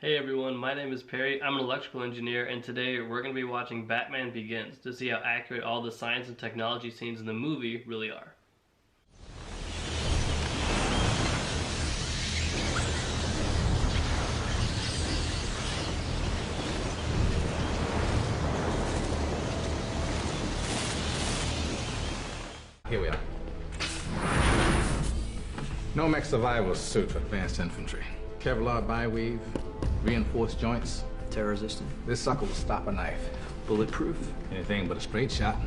Hey everyone, my name is Pary. I'm an electrical engineer, and today we're going to be watching Batman Begins to see how accurate all the science and technology scenes in the movie really are. Here we are. Nomex survival suit for advanced infantry. Kevlar bi-weave, reinforced joints. Tear resistant. This sucker will stop a knife. Bulletproof. Anything but a straight shot.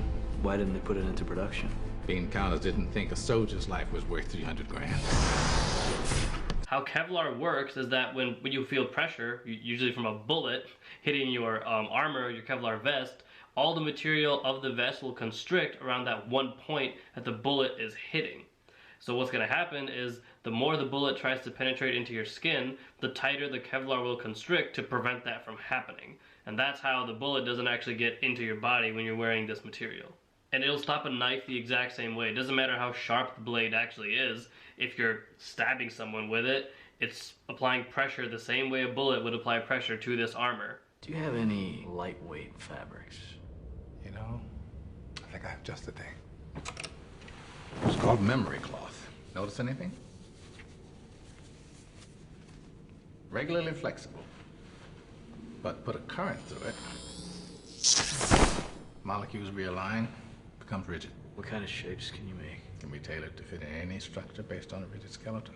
Why didn't they put it into production? Bean counters didn't think a soldier's life was worth 300 grand. How Kevlar works is that when you feel pressure, usually from a bullet, hitting your armor, your Kevlar vest, all the material of the vest will constrict around that one point that the bullet is hitting. So what's going to happen is the more the bullet tries to penetrate into your skin, the tighter the Kevlar will constrict to prevent that from happening. And that's how the bullet doesn't actually get into your body when you're wearing this material. And it'll stop a knife the exact same way. It doesn't matter how sharp the blade actually is. If you're stabbing someone with it, it's applying pressure the same way a bullet would apply pressure to this armor. Do you have any lightweight fabrics? You know, I think I have just the thing. It's called memory cloth. Notice anything? Regularly flexible. But put a current through it, molecules realign, becomes rigid. What kind of shapes can you make? Can be tailored to fit any structure based on a rigid skeleton.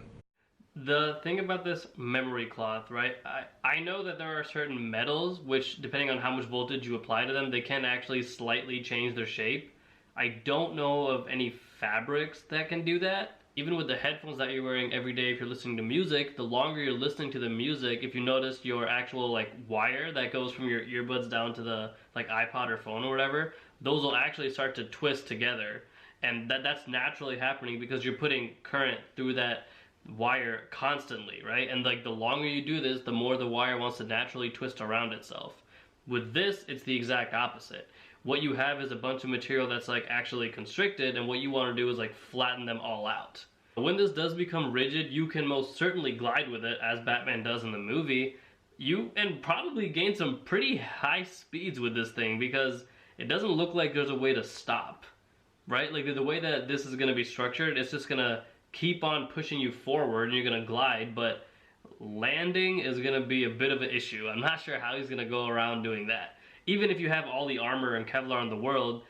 The thing about this memory cloth, right? I know that there are certain metals which, depending on how much voltage you apply to them, they can actually slightly change their shape. I don't know of any fabrics that can do that. Even with the headphones that you're wearing every day, if you're listening to music, the longer you're listening to the music, if you notice your actual wire that goes from your earbuds down to the iPod or phone or whatever, those will actually start to twist together. And that's naturally happening because you're putting current through that wire constantly, right? And the longer you do this, the more the wire wants to naturally twist around itself. With this, it's the exact opposite. What you have is a bunch of material that's actually constricted, and what you want to do is flatten them all out. When this does become rigid, you can most certainly glide with it, as Batman does in the movie. And probably gain some pretty high speeds with this thing, because it doesn't look like there's a way to stop, right? The way that this is going to be structured, it's just going to keep on pushing you forward, and you're going to glide, but landing is going to be a bit of an issue. I'm not sure how he's going to go around doing that. Even if you have all the armor and Kevlar in the world,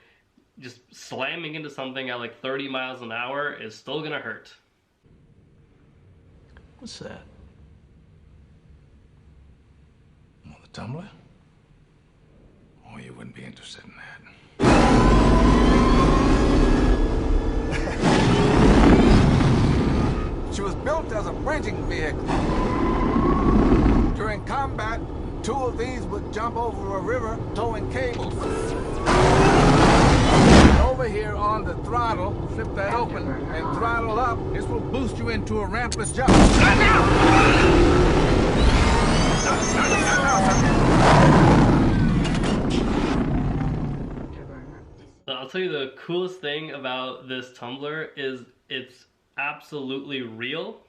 just slamming into something at 30 miles an hour is still gonna hurt. What's that? Well, the tumbler? Oh, you wouldn't be interested in that. She was built as a bridging vehicle. During combat, two of these would jump over a river towing cables. Over here on the throttle, flip that open and throttle up. This will boost you into a rampless jump. I'll tell you the coolest thing about this tumbler is it's absolutely real.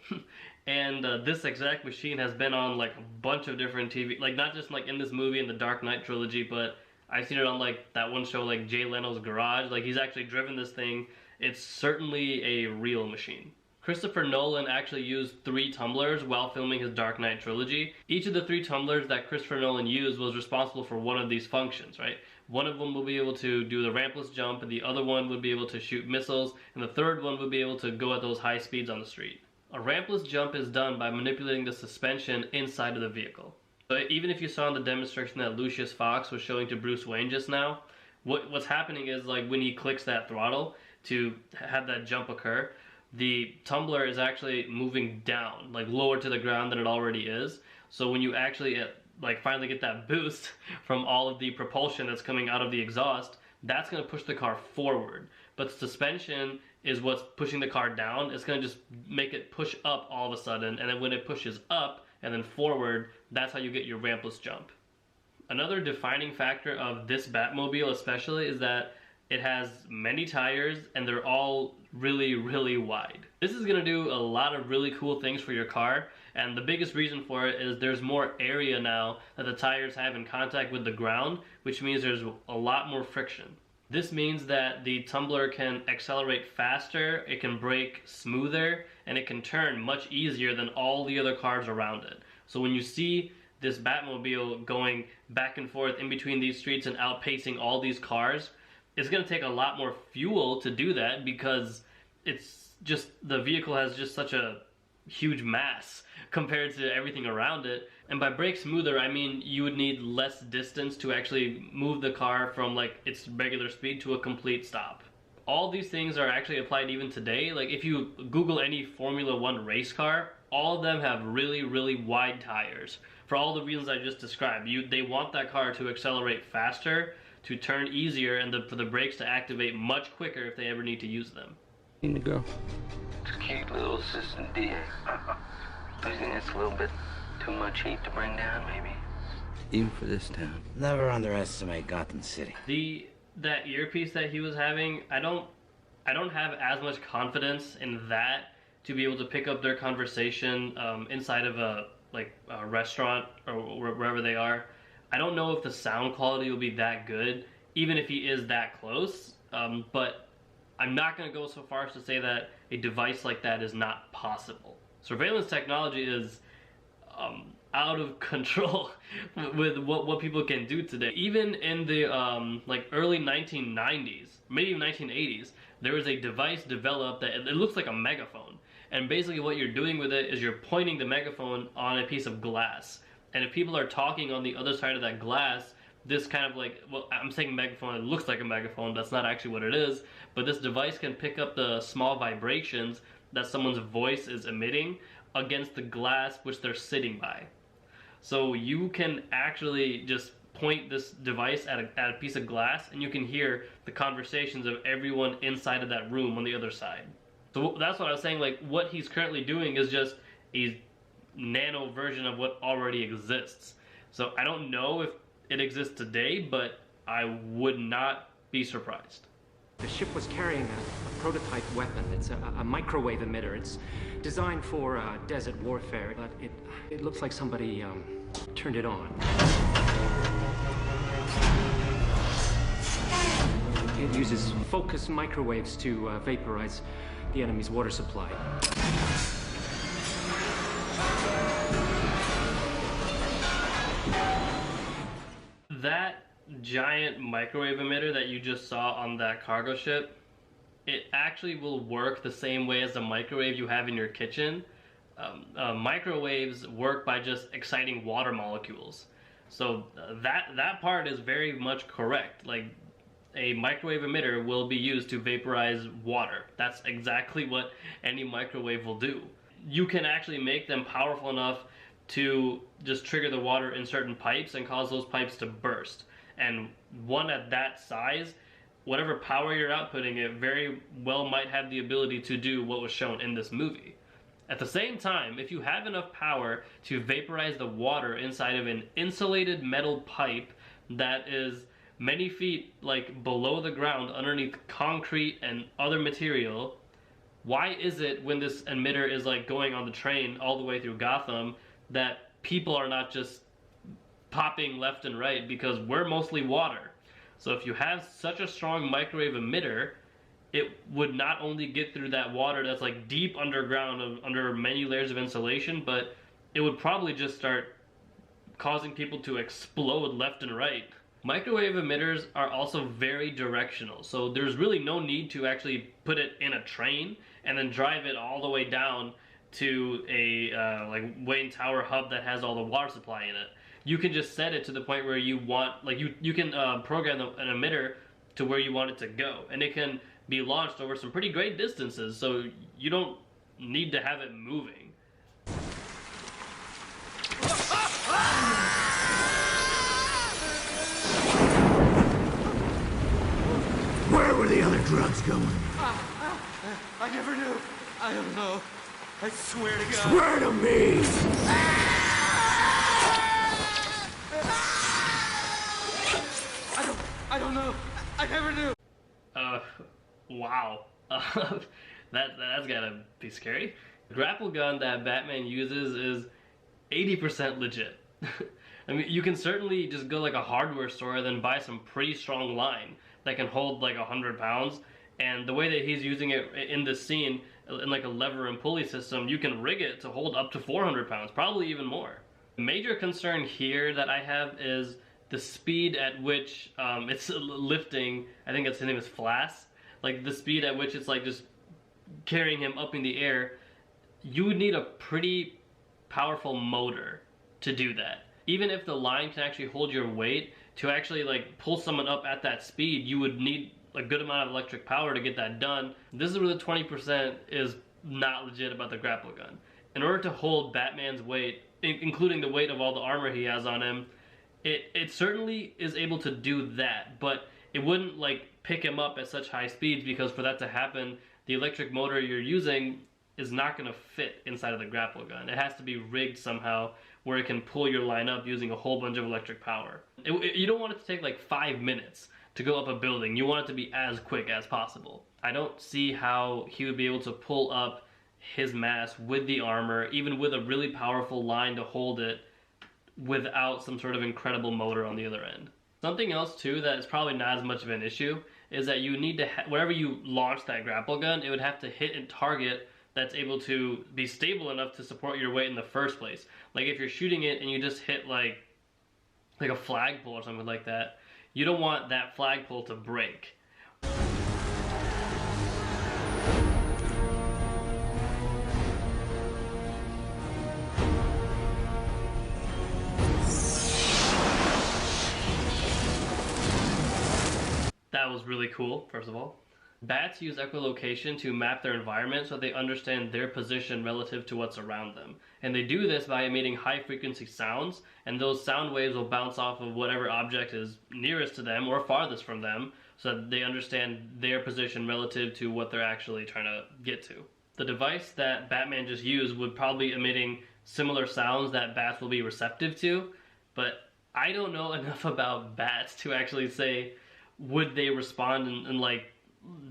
And this exact machine has been on a bunch of different TV, not just in this movie in the Dark Knight trilogy, but I've seen it on that one show Jay Leno's Garage. He's actually driven this thing. It's certainly a real machine. Christopher Nolan actually used 3 tumblers while filming his Dark Knight trilogy. Each of the 3 tumblers that Christopher Nolan used was responsible for one of these functions, right? One of them will be able to do the rampless jump, and the other one would be able to shoot missiles, and the third one would be able to go at those high speeds on the street. A rampless jump is done by manipulating the suspension inside of the vehicle. But even if you saw in the demonstration that Lucius Fox was showing to Bruce Wayne just now, what's happening is when he clicks that throttle to have that jump occur, the tumbler is actually moving down, lower to the ground than it already is. So when you actually finally get that boost from all of the propulsion that's coming out of the exhaust, that's going to push the car forward. But suspension is what's pushing the car down. It's going to just make it push up all of a sudden, and then when it pushes up and then forward, that's how you get your rampless jump. Another defining factor of this Batmobile especially is that it has many tires, and they're all really, really wide. This is going to do a lot of really cool things for your car, And the biggest reason for it is there's more area now that the tires have in contact with the ground, which means there's a lot more friction. This means that the Tumbler can accelerate faster, it can brake smoother, and it can turn much easier than all the other cars around it. So when you see this Batmobile going back and forth in between these streets and outpacing all these cars, it's going to take a lot more fuel to do that because it's just, the vehicle has just such a huge mass compared to everything around it. And by brake smoother, I mean you would need less distance to actually move the car from like its regular speed to a complete stop. All these things are actually applied even today. Like if you Google any Formula One race car, all of them have really, really wide tires. For all the reasons I just described. They want that car to accelerate faster, to turn easier, and for the brakes to activate much quicker if they ever need to use them. In the girl. Cute little assistant dear. Do you think it's a little bit too much heat to bring down, maybe? Even for this town. Never underestimate Gotham City. That earpiece that he was having, I don't have as much confidence in that to be able to pick up their conversation inside of a restaurant or wherever they are. I don't know if the sound quality will be that good, even if he is that close. But I'm not going to go so far as to say that a device like that is not possible. Surveillance technology is out of control with what people can do today. Even in the early 1990s, maybe even 1980s, there was a device developed that it looks like a megaphone. And basically what you're doing with it is you're pointing the megaphone on a piece of glass. And if people are talking on the other side of that glass, this kind of like, well, I'm saying megaphone, it looks like a megaphone, that's not actually what it is, but this device can pick up the small vibrations that someone's voice is emitting against the glass which they're sitting by. So you can actually just point this device at a piece of glass and you can hear the conversations of everyone inside of that room on the other side. So that's what I was saying, like what he's currently doing is just a nano version of what already exists. So I don't know if it exists today, but I would not be surprised. The ship was carrying a prototype weapon. It's a microwave emitter. It's designed for desert warfare, but it looks like somebody turned it on. It uses focused microwaves to vaporize the enemy's water supply. That giant microwave emitter that you just saw on that cargo ship, it actually will work the same way as the microwave you have in your kitchen. Microwaves work by just exciting water molecules. So that part is very much correct. Like a microwave emitter will be used to vaporize water. That's exactly what any microwave will do. You can actually make them powerful enough to just trigger the water in certain pipes and cause those pipes to burst. And one at that size, whatever power you're outputting, it very well might have the ability to do what was shown in this movie. At the same time, if you have enough power to vaporize the water inside of an insulated metal pipe that is many feet below the ground underneath concrete and other material, why is it when this emitter is going on the train all the way through Gotham that people are not just popping left and right? Because we're mostly water. So if you have such a strong microwave emitter, it would not only get through that water that's deep underground under many layers of insulation, but it would probably just start causing people to explode left and right. Microwave emitters are also very directional, so there's really no need to actually put it in a train and then drive it all the way down to a Wayne Tower hub that has all the water supply in it. You can just set it to the point where you want, you can program an emitter to where you want it to go, and it can be launched over some pretty great distances, so you don't need to have it moving. Where were the other drugs going? I never knew. I don't know. I swear to God. Swear to me! I don't know. I never knew. Wow. That's gotta be scary. The grapple gun that Batman uses is 80% legit. I mean, you can certainly just go like a hardware store and then buy some pretty strong line that can hold like 100 pounds. And the way that he's using it in this scene, in like a lever and pulley system, you can rig it to hold up to 400 pounds, probably even more. The major concern here that I have is the speed at which it's lifting. I think his name is Flass. Like the speed at which it's like just carrying him up in the air. You would need a pretty powerful motor to do that. Even if the line can actually hold your weight, to actually like pull someone up at that speed, you would need a good amount of electric power to get that done. This is where the 20% is not legit about the grapple gun. In order to hold Batman's weight, including the weight of all the armor he has on him, it certainly is able to do that, but it wouldn't like pick him up at such high speeds, because for that to happen, the electric motor you're using is not going to fit inside of the grapple gun. It has to be rigged somehow where it can pull your line up using a whole bunch of electric power. You don't want it to take like 5 minutes to go up a building. You want it to be as quick as possible. I don't see how he would be able to pull up his mass with the armor, even with a really powerful line to hold it, without some sort of incredible motor on the other end. Something else too that is probably not as much of an issue is that you need to, whenever you launch that grapple gun, it would have to hit and target that's able to be stable enough to support your weight in the first place. Like if you're shooting it and you just hit like a flagpole or something like that, you don't want that flagpole to break. That was really cool, first of all. Bats use echolocation to map their environment so they understand their position relative to what's around them. And they do this by emitting high frequency sounds, and those sound waves will bounce off of whatever object is nearest to them or farthest from them, so that they understand their position relative to what they're actually trying to get to. The device that Batman just used would probably be emitting similar sounds that bats will be receptive to, but I don't know enough about bats to actually say, would they respond in like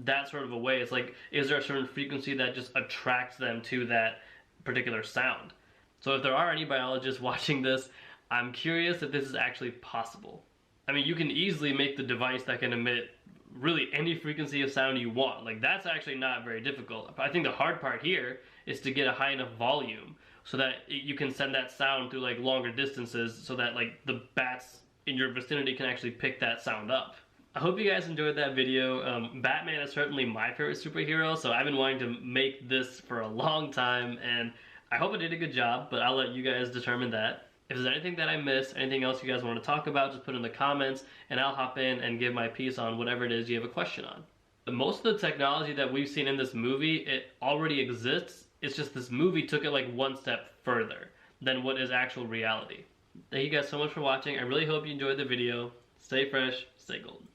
that sort of a way. It's like, is there a certain frequency that just attracts them to that particular sound? So if there are any biologists watching this, I'm curious if this is actually possible. I mean, you can easily make the device that can emit really any frequency of sound you want. Like, that's actually not very difficult. I think the hard part here is to get a high enough volume so that you can send that sound through like longer distances, so that like the bats in your vicinity can actually pick that sound up. I hope you guys enjoyed that video. Batman is certainly my favorite superhero, so I've been wanting to make this for a long time, and I hope I did a good job, but I'll let you guys determine that. If there's anything that I missed, anything else you guys want to talk about, just put in the comments, and I'll hop in and give my piece on whatever it is you have a question on. Most of the technology that we've seen in this movie, it already exists. It's just this movie took it like one step further than what is actual reality. Thank you guys so much for watching. I really hope you enjoyed the video. Stay fresh, stay golden.